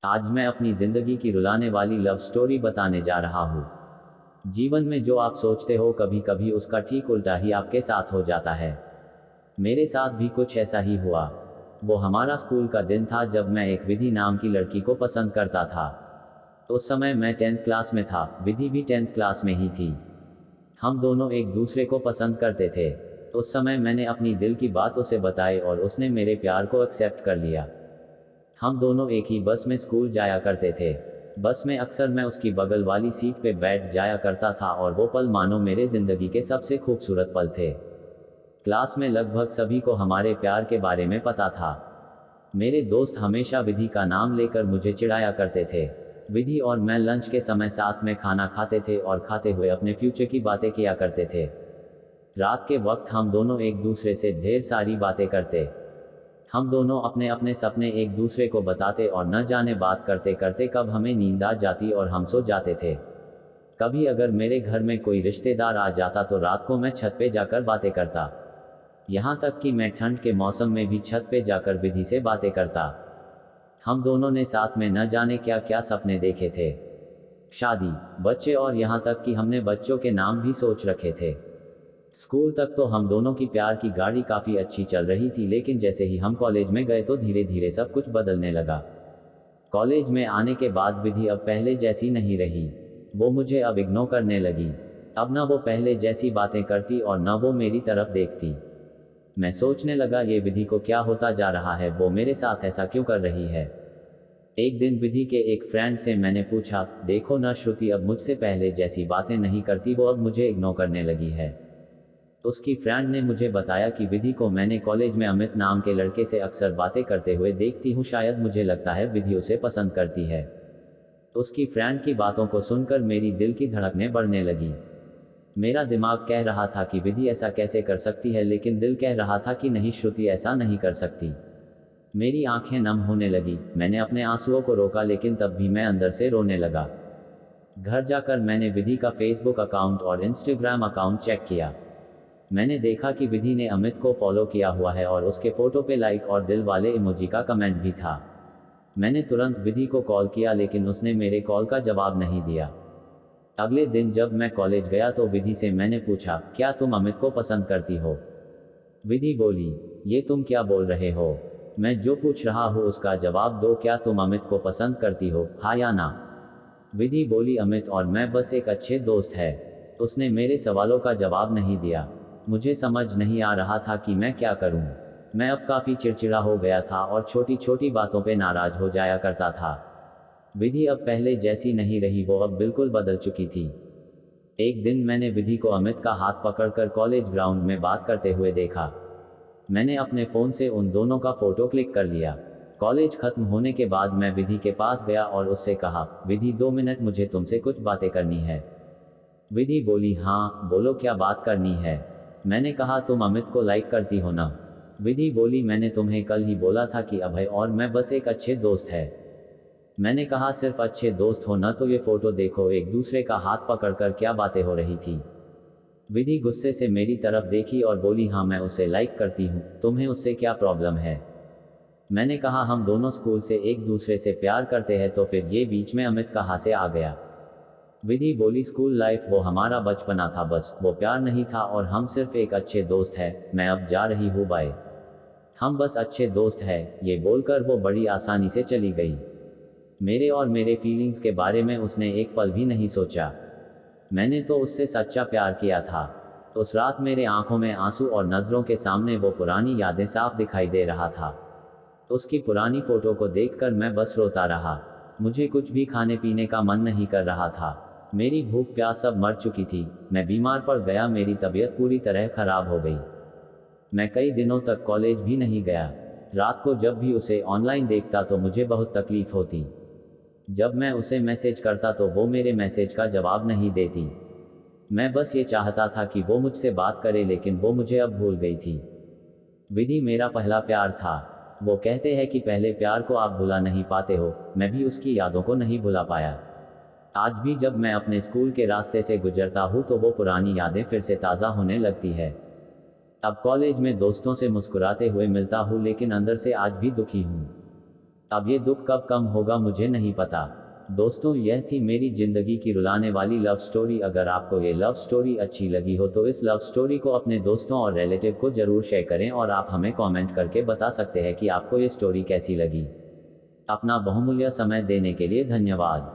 आज मैं अपनी जिंदगी की रुलाने वाली लव स्टोरी बताने जा रहा हूँ। जीवन में जो आप सोचते हो कभी कभी उसका ठीक उल्टा ही आपके साथ हो जाता है। मेरे साथ भी कुछ ऐसा ही हुआ। वो हमारा स्कूल का दिन था जब मैं एक विधि नाम की लड़की को पसंद करता था। उस समय मैं 10th क्लास में था, विधि भी 10th क्लास में ही थी। हम दोनों एक दूसरे को पसंद करते थे। उस समय मैंने अपनी दिल की बात उसे बताई और उसने मेरे प्यार को एक्सेप्ट कर लिया। हम दोनों एक ही बस में स्कूल जाया करते थे। बस में अक्सर मैं उसकी बगल वाली सीट पे बैठ जाया करता था और वो पल मानो मेरे जिंदगी के सबसे खूबसूरत पल थे। क्लास में लगभग सभी को हमारे प्यार के बारे में पता था। मेरे दोस्त हमेशा विधि का नाम लेकर मुझे चिढ़ाया करते थे। विधि और मैं लंच के समय साथ में खाना खाते थे और खाते हुए अपने फ्यूचर की बातें किया करते थे। रात के वक्त हम दोनों एक दूसरे से ढेर सारी बातें करते। हम दोनों अपने अपने सपने एक दूसरे को बताते और न जाने बात करते करते कब हमें नींद आ जाती और हम सो जाते थे। कभी अगर मेरे घर में कोई रिश्तेदार आ जाता तो रात को मैं छत पे जाकर बातें करता। यहाँ तक कि मैं ठंड के मौसम में भी छत पे जाकर विधि से बातें करता। हम दोनों ने साथ में न जाने क्या क्या सपने देखे थे। शादी, बच्चे और यहाँ तक कि हमने बच्चों के नाम भी सोच रखे थे। स्कूल तक तो हम दोनों की प्यार की गाड़ी काफ़ी अच्छी चल रही थी, लेकिन जैसे ही हम कॉलेज में गए तो धीरे धीरे सब कुछ बदलने लगा। कॉलेज में आने के बाद विधि अब पहले जैसी नहीं रही। वो मुझे अब इग्नोर करने लगी। अब ना वो पहले जैसी बातें करती और ना वो मेरी तरफ देखती। मैं सोचने लगा ये विधि को क्या होता जा रहा है, वो मेरे साथ ऐसा क्यों कर रही है। एक दिन विधि के एक फ्रेंड से मैंने पूछा, देखो ना श्रुति, अब मुझसे पहले जैसी बातें नहीं करती, वो अब मुझे इग्नोर करने लगी है। उसकी फ्रेंड ने मुझे बताया कि विधि को मैंने कॉलेज में अमित नाम के लड़के से अक्सर बातें करते हुए देखती हूँ, शायद मुझे लगता है विधि उसे पसंद करती है। उसकी फ्रेंड की बातों को सुनकर मेरी दिल की धड़कनें बढ़ने लगी। मेरा दिमाग कह रहा था कि विधि ऐसा कैसे कर सकती है, लेकिन दिल कह रहा था कि नहीं श्रुति, ऐसा नहीं कर सकती। मेरी आंखें नम होने लगी। मैंने अपने आंसुओं को रोका, लेकिन तब भी मैं अंदर से रोने लगा। घर जाकर मैंने विधि का फेसबुक अकाउंट और इंस्टाग्राम अकाउंट चेक किया। मैंने देखा कि विधि ने अमित को फॉलो किया हुआ है और उसके फोटो पे लाइक और दिल वाले इमोजी का कमेंट भी था। मैंने तुरंत विधि को कॉल किया, लेकिन उसने मेरे कॉल का जवाब नहीं दिया। अगले दिन जब मैं कॉलेज गया तो विधि से मैंने पूछा, क्या तुम अमित को पसंद करती हो? विधि बोली, ये तुम क्या बोल रहे हो? मैं जो पूछ रहा हूँ उसका जवाब दो, क्या तुम अमित को पसंद करती हो, हाँ या ना? विधि बोली, अमित और मैं बस एक अच्छे दोस्त है। उसने मेरे सवालों का जवाब नहीं दिया। मुझे समझ नहीं आ रहा था कि मैं क्या करूं। मैं अब काफ़ी चिड़चिड़ा हो गया था और छोटी छोटी बातों पे नाराज हो जाया करता था। विधि अब पहले जैसी नहीं रही, वो अब बिल्कुल बदल चुकी थी। एक दिन मैंने विधि को अमित का हाथ पकड़कर कॉलेज ग्राउंड में बात करते हुए देखा। मैंने अपने फ़ोन से उन दोनों का फ़ोटो क्लिक कर लिया। कॉलेज खत्म होने के बाद मैं विधि के पास गया और उससे कहा, विधि 2 मिनट, मुझे तुमसे कुछ बातें करनी है। विधि बोली, हाँ बोलो, क्या बात करनी है? मैंने कहा, तुम अमित को लाइक करती हो ना? विधि बोली, मैंने तुम्हें कल ही बोला था कि अभय और मैं बस एक अच्छे दोस्त है। मैंने कहा, सिर्फ अच्छे दोस्त हो ना? तो ये फोटो देखो, एक दूसरे का हाथ पकड़कर क्या बातें हो रही थी। विधि गुस्से से मेरी तरफ देखी और बोली, हाँ मैं उसे लाइक करती हूँ, तुम्हें उससे क्या प्रॉब्लम है? मैंने कहा, हम दोनों स्कूल से एक दूसरे से प्यार करते हैं, तो फिर ये बीच में अमित कहाँ से आ गया? विधि बोली, स्कूल लाइफ वो हमारा बचपना था, बस वो प्यार नहीं था और हम सिर्फ एक अच्छे दोस्त हैं। मैं अब जा रही हूँ, बाय। हम बस अच्छे दोस्त हैं, ये बोलकर वो बड़ी आसानी से चली गई। मेरे और मेरे फीलिंग्स के बारे में उसने एक पल भी नहीं सोचा। मैंने तो उससे सच्चा प्यार किया था। उस रात मेरे आंखों में आंसू और नज़रों के सामने वो पुरानी यादें साफ दिखाई दे रहा था। उसकी पुरानी फोटो को देखकर मैं बस रोता रहा। मुझे कुछ भी खाने पीने का मन नहीं कर रहा था। मेरी भूख प्यास सब मर चुकी थी। मैं बीमार पड़ गया, मेरी तबीयत पूरी तरह खराब हो गई। मैं कई दिनों तक कॉलेज भी नहीं गया। रात को जब भी उसे ऑनलाइन देखता तो मुझे बहुत तकलीफ होती। जब मैं उसे मैसेज करता तो वो मेरे मैसेज का जवाब नहीं देती। मैं बस ये चाहता था कि वो मुझसे बात करे, लेकिन वो मुझे अब भूल गई थी। विधि मेरा पहला प्यार था। वो कहते हैं कि पहले प्यार को आप भुला नहीं पाते हो, मैं भी उसकी यादों को नहीं भुला पाया। आज भी जब मैं अपने स्कूल के रास्ते से गुजरता हूँ तो वो पुरानी यादें फिर से ताज़ा होने लगती है। अब कॉलेज में दोस्तों से मुस्कुराते हुए मिलता हूँ, लेकिन अंदर से आज भी दुखी हूँ। अब ये दुख कब कम होगा मुझे नहीं पता। दोस्तों, यह थी मेरी जिंदगी की रुलाने वाली लव स्टोरी। अगर आपको ये लव स्टोरी अच्छी लगी हो तो इस लव स्टोरी को अपने दोस्तों और रिलेटिव को जरूर शेयर करें, और आप हमें कमेंट करके बता सकते हैं कि आपको ये स्टोरी कैसी लगी। अपना बहुमूल्य समय देने के लिए धन्यवाद।